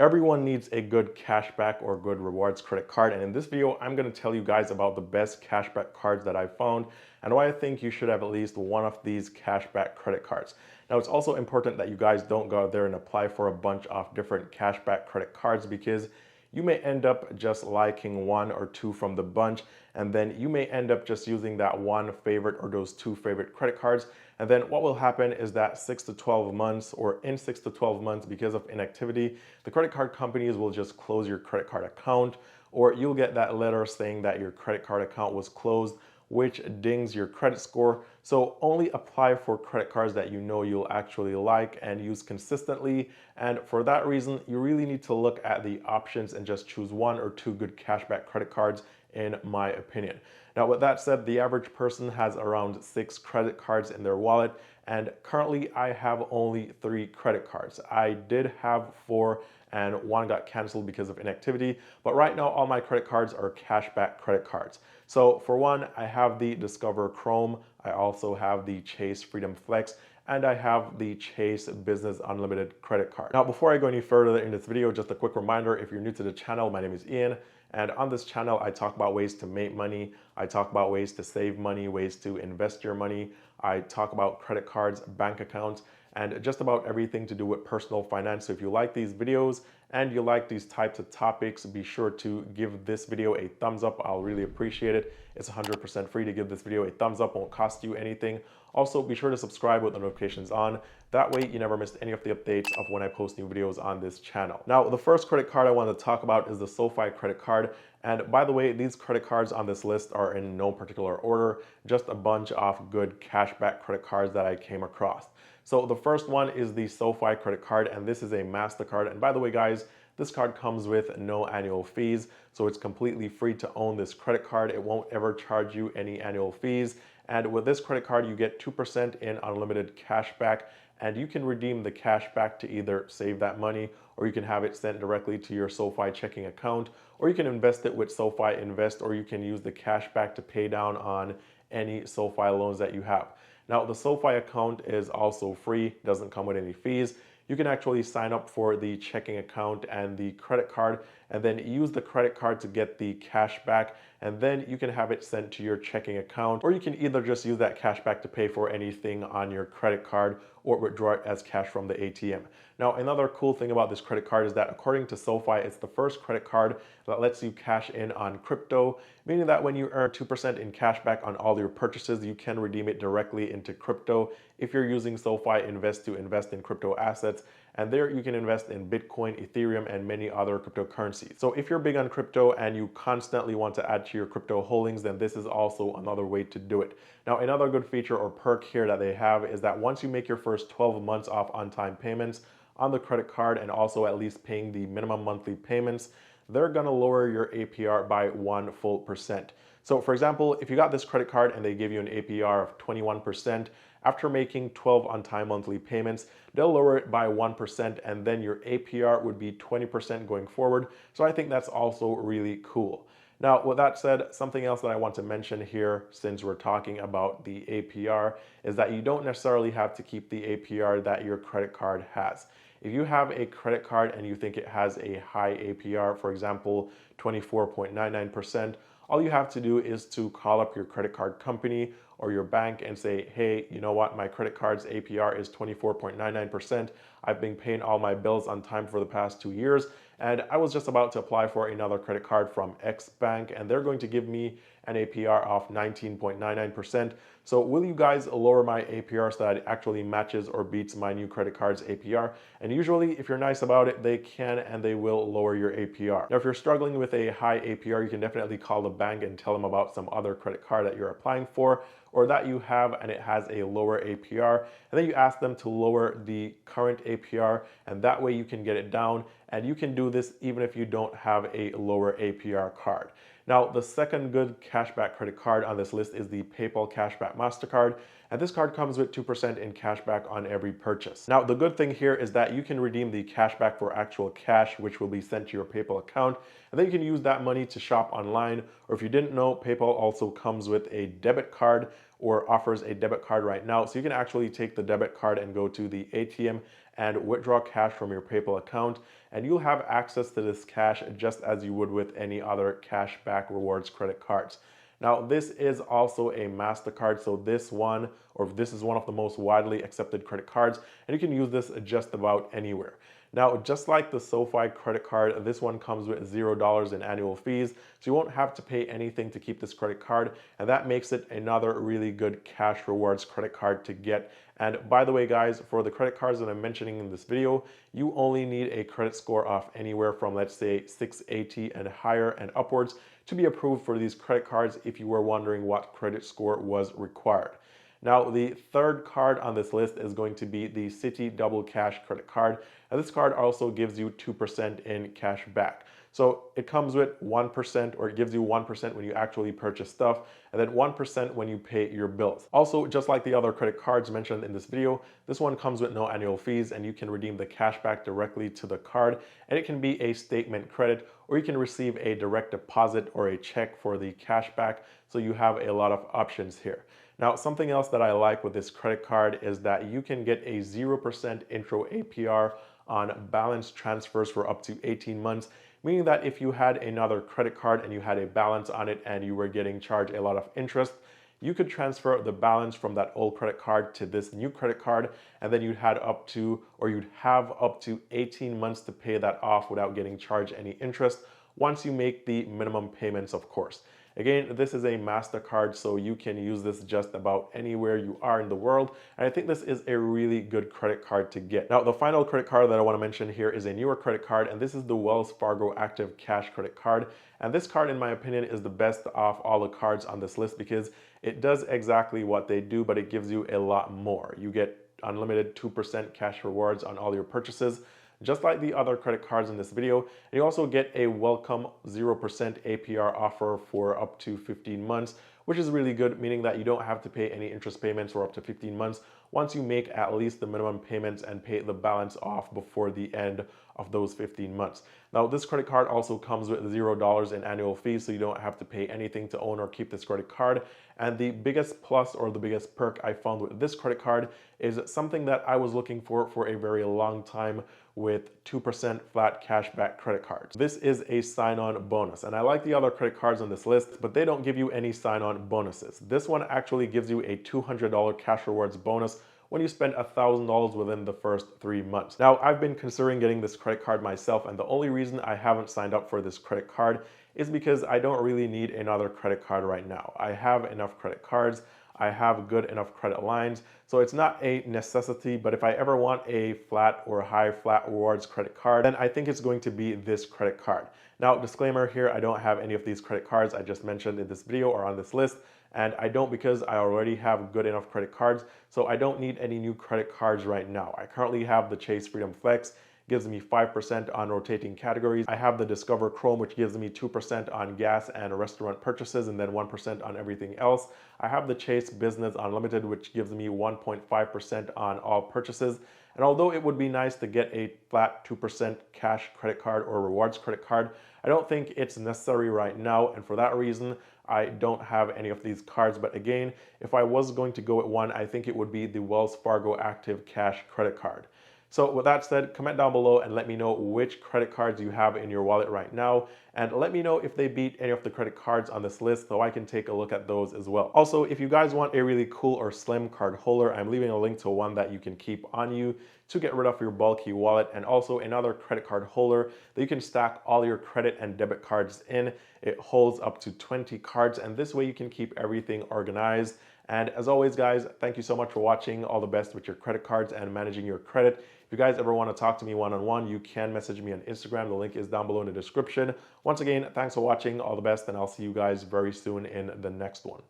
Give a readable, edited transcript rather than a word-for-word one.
Everyone needs a good cashback or good rewards credit card, and in this video I'm going to tell you guys about the best cashback cards that I found and why I think you should have at least one of these cashback credit cards. Now it's also important that you guys don't go out there and apply for a bunch of different cashback credit cards because you may end up just liking one or two from the bunch, and then you may end up just using that one favorite or those two favorite credit cards. And then what will happen is that 6 to 12 months, or in 6 to 12 months, because of inactivity, the credit card companies will just close your credit card account, or you'll get that letter saying that your credit card account was closed, which dings your credit score. So only apply for credit cards that you know you'll actually like and use consistently. And for that reason, you really need to look at the options and just choose one or two good cashback credit cards, in my opinion. Now, with that said, the average person has around 6 credit cards in their wallet, and currently I have only 3 credit cards. I did have 4 and one got canceled because of inactivity, but right now all my credit cards are cashback credit cards. So for one, I have the Discover Chrome, I also have the Chase Freedom Flex, and I have the Chase Business Unlimited credit card. Now, before I go any further in this video, just a quick reminder, if you're new to the channel, my name is Ian, and on this channel, I talk about ways to make money, I talk about ways to save money, ways to invest your money, I talk about credit cards, bank accounts, and just about everything to do with personal finance. So if you like these videos and you like these types of topics, be sure to give this video a thumbs up. I'll really appreciate it. It's 100% free to give this video a thumbs up, won't cost you anything. Also, be sure to subscribe with the notifications on. That way you never miss any of the updates of when I post new videos on this channel. Now, the first credit card I want to talk about is the SoFi credit card. And by the way, these credit cards on this list are in no particular order, just a bunch of good cashback credit cards that I came across. So the first one is the SoFi credit card, and this is a MasterCard. And by the way, guys, this card comes with no annual fees, so it's completely free to own this credit card. It won't ever charge you any annual fees. And with this credit card, you get 2% in unlimited cash back, and you can redeem the cash back to either save that money, or you can have it sent directly to your SoFi checking account, or you can invest it with SoFi Invest, or you can use the cash back to pay down on any SoFi loans that you have. Now, the SoFi account is also free, doesn't come with any fees. You can actually sign up for the checking account and the credit card, and then use the credit card to get the cash back, and then you can have it sent to your checking account, or you can either just use that cash back to pay for anything on your credit card or withdraw it as cash from the ATM. Now, another cool thing about this credit card is that according to SoFi, it's the first credit card that lets you cash in on crypto, meaning that when you earn 2% in cash back on all your purchases, you can redeem it directly into crypto if you're using SoFi Invest to invest in crypto assets. And there you can invest in Bitcoin, Ethereum, and many other cryptocurrencies. So if you're big on crypto and you constantly want to add to your crypto holdings, then this is also another way to do it. Now, another good feature or perk here that they have is that once you make your first 12 months off on-time payments on the credit card, and also at least paying the minimum monthly payments, they're gonna lower your APR by 1 full percent. So for example, if you got this credit card and they give you an APR of 21%, after making 12 on-time monthly payments, they'll lower it by 1%, and then your APR would be 20% going forward. So I think that's also really cool. Now, with that said, something else that I want to mention here, since we're talking about the APR, is that you don't necessarily have to keep the APR that your credit card has. If you have a credit card and you think it has a high APR, for example, 24.99%, all you have to do is to call up your credit card company or your bank and say, hey, you know what, my credit card's APR is 24.99%. I've been paying all my bills on time for the past 2 years, and I was just about to apply for another credit card from X bank, and they're going to give me an APR of 19.99%. So will you guys lower my APR so that it actually matches or beats my new credit card's APR? And usually, if you're nice about it, they can and they will lower your APR. Now, if you're struggling with a high APR, you can definitely call the bank and tell them about some other credit card that you're applying for, or that you have and it has a lower APR, and then you ask them to lower the current APR, and that way you can get it down, and you can do this even if you don't have a lower APR card. Now, the second good cashback credit card on this list is the PayPal Cashback MasterCard, and this card comes with 2% in cashback on every purchase. Now, the good thing here is that you can redeem the cashback for actual cash, which will be sent to your PayPal account, and then you can use that money to shop online, or if you didn't know, PayPal also comes with a debit card, or offers a debit card right now. So you can actually take the debit card and go to the ATM and withdraw cash from your PayPal account, and you'll have access to this cash just as you would with any other cashback rewards credit cards. Now, this is also a MasterCard, so this is one of the most widely accepted credit cards, and you can use this just about anywhere. Now, just like the SoFi credit card, this one comes with $0 in annual fees, so you won't have to pay anything to keep this credit card, and that makes it another really good cash rewards credit card to get. And by the way, guys, for the credit cards that I'm mentioning in this video, you only need a credit score of anywhere from, let's say, 680 and higher and upwards to be approved for these credit cards if you were wondering what credit score was required. Now, the third card on this list is going to be the Citi Double Cash credit card. And this card also gives you 2% in cash back. So it comes with 1%, or it gives you 1% when you actually purchase stuff, and then 1% when you pay your bills. Also, just like the other credit cards mentioned in this video, this one comes with no annual fees, and you can redeem the cash back directly to the card, and it can be a statement credit, or you can receive a direct deposit or a check for the cash back. So you have a lot of options here. Now, something else that I like with this credit card is that you can get a 0% intro APR on balance transfers for up to 18 months, meaning that if you had another credit card and you had a balance on it and you were getting charged a lot of interest, you could transfer the balance from that old credit card to this new credit card, and then you'd have up to 18 months to pay that off without getting charged any interest once you make the minimum payments, of course. Again, this is a MasterCard, so you can use this just about anywhere you are in the world. And I think this is a really good credit card to get. Now, the final credit card that I want to mention here is a newer credit card, and this is the Wells Fargo Active Cash credit card. And this card, in my opinion, is the best of all the cards on this list because it does exactly what they do, but it gives you a lot more. You get unlimited 2% cash rewards on all your purchases, just like the other credit cards in this video. And you also get a welcome 0% APR offer for up to 15 months, which is really good, meaning that you don't have to pay any interest payments for up to 15 months once you make at least the minimum payments and pay the balance off before the end of those 15 months. Now, this credit card also comes with $0 in annual fees, so you don't have to pay anything to own or keep this credit card. And the biggest plus, or the biggest perk I found with this credit card, is something that I was looking for a very long time with 2% flat cashback credit cards. This is a sign-on bonus, and I like the other credit cards on this list, but they don't give you any sign-on bonuses. This one actually gives you a $200 cash rewards bonus when you spend $1,000 within the first 3 months. Now, I've been considering getting this credit card myself, and the only reason I haven't signed up for this credit card is because I don't really need another credit card right now. I have enough credit cards. I have good enough credit lines, so it's not a necessity, but if I ever want a flat or high flat rewards credit card, then I think it's going to be this credit card. Now, disclaimer here, I don't have any of these credit cards I just mentioned in this video or on this list, and I don't because I already have good enough credit cards, so I don't need any new credit cards right now. I currently have the Chase Freedom Flex, gives me 5% on rotating categories. I have the Discover Chrome, which gives me 2% on gas and restaurant purchases, and then 1% on everything else. I have the Chase Business Unlimited, which gives me 1.5% on all purchases. And although it would be nice to get a flat 2% cash credit card or rewards credit card, I don't think it's necessary right now. And for that reason, I don't have any of these cards. But again, if I was going to go with one, I think it would be the Wells Fargo Active Cash credit card. So with that said, comment down below and let me know which credit cards you have in your wallet right now. And let me know if they beat any of the credit cards on this list so I can take a look at those as well. Also, if you guys want a really cool or slim card holder, I'm leaving a link to one that you can keep on you to get rid of your bulky wallet, and also another credit card holder that you can stack all your credit and debit cards in. It holds up to 20 cards, and this way you can keep everything organized. And as always, guys, thank you so much for watching. All the best with your credit cards and managing your credit. If you guys ever want to talk to me one-on-one, you can message me on Instagram. The link is down below in the description. Once again, thanks for watching. All the best, and I'll see you guys very soon in the next one.